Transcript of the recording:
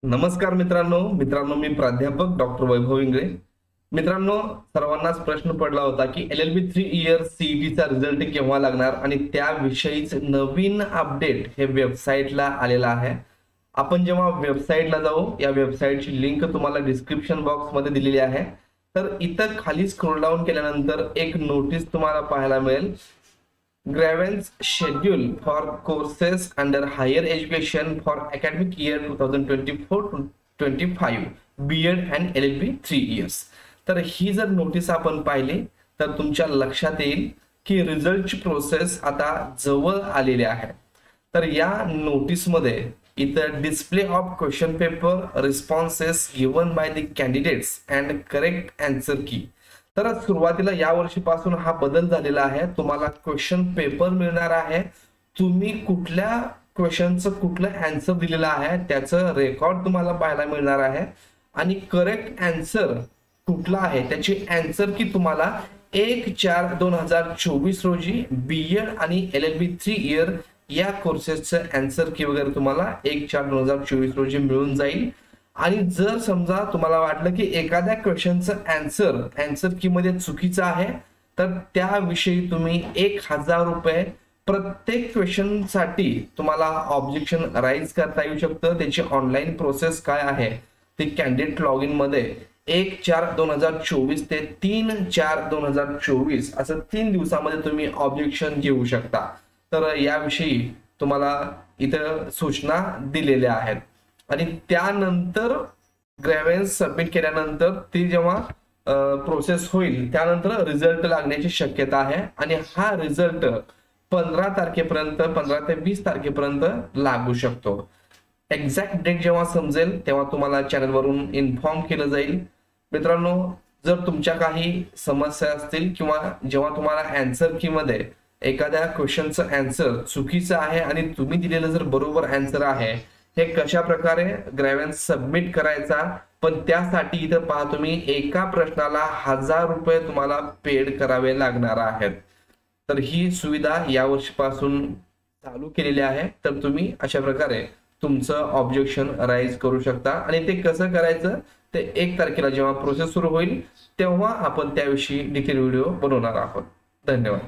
नमस्कार मित्रांनो मी प्राध्यापक डॉक्टर वैभव इंगळे। मित्रांनो, सर्वांनाच प्रश्न पडला होता की LLB 3 इयर CET चा रिझल्ट केव्हा लागणार आणि त्याविषयीच नवीन अपडेट हे वेबसाईटला आलेला आहे। आपण जेव्हा वेबसाईटला जाऊ, या वेबसाईटची लिंक तुम्हाला डिस्क्रिप्शन बॉक्स मध्ये दिलेली आहे। तर इथं खाली स्क्रॉल डाऊन केल्यानंतर एक नोटीस तुम्हाला पाहायला मिळेल, Graven's schedule for courses under higher education for academic year 2024-25 B.Ed and LLB 3 years। तर ही जर नोटीस आपण पाहिली तर तुमच्या लक्षात येईल की रिझल्टची प्रोसेस आता जवळ आलेली आहे। तर या नोटीस मध्ये इथं display of question paper responses given by the candidates and correct answer की। तर सुरुवातीला या वर्षीपासून हा बदल झालेला आहे। तुम्हाला क्वेश्चन पेपर मिळणार आहे, तुम्ही कुठल्या क्वेश्चनचं कुठलं आन्सर दिलेलं आहे त्याचं रेकॉर्ड तुम्हाला पाहायला मिळणार आहे आणि करेक्ट आन्सर कुठला आहे त्याची आन्सर की तुम्हाला 1/4/2024 रोजी B.Ed आणि LLB 3 इयर या कोर्सेसचं आन्सर की वगैरे तुम्हाला 1/4/2024 रोजी मिळून जाईल। आणि जर समजा तुम्हाला वाटलं की एखाद्या क्वेश्चनचं आन्सर की मध्ये चुकीचं आहे तर त्याविषयी तुम्ही 1000 रुपये प्रत्येक क्वेश्चन साठी तुम्हाला ऑब्जेक्शन राईज करता येऊ शकतं। त्याची ऑनलाईन प्रोसेस काय आहे ते कॅन्डिडेट लॉग इन मध्ये 1/4/2024 ते 3/4/2024 असं 3 दिवसामध्ये तुम्ही ऑब्जेक्शन घेऊ शकता। तर याविषयी तुम्हाला इथं सूचना दिलेल्या आहेत आणि त्यानंतर ग्रॅव्हन्स सबमिट केल्यानंतर ती जेव्हा प्रोसेस होईल त्यानंतर रिझल्ट लागण्याची शक्यता आहे आणि हा रिझल्ट 15 तारखेपर्यंत 15 ते 20 तारखेपर्यंत लागू शकतो। एक्झॅक्ट डेट जेव्हा समजेल तेव्हा तुम्हाला चॅनलवरून इन्फॉर्म केलं जाईल। मित्रांनो, जर तुमच्या काही समस्या असतील किंवा जेव्हा तुम्हाला आन्सर की मध्ये एखाद्या क्वेश्चनचं आन्सर चुकीचं आहे आणि तुम्ही दिलेलं जर बरोबर आन्सर आहे, हे कशा प्रकारे ग्रॅव्हन्स सबमिट करायचा, पण त्यासाठी इथं पहा तुम्ही एका प्रश्नाला 1000 रुपये तुम्हाला पेड करावे लागणार आहेत। तर ही सुविधा या वर्षीपासून चालू केलेली आहे। तर तुम्ही अशा प्रकारे तुमचं ऑब्जेक्शन राईज करू शकता आणि ते कसं करायचं ते 1 तारखेला जेव्हा प्रोसेस सुरू होईल तेव्हा आपण त्याविषयी डिटेल व्हिडिओ बनवणार आहोत। धन्यवाद।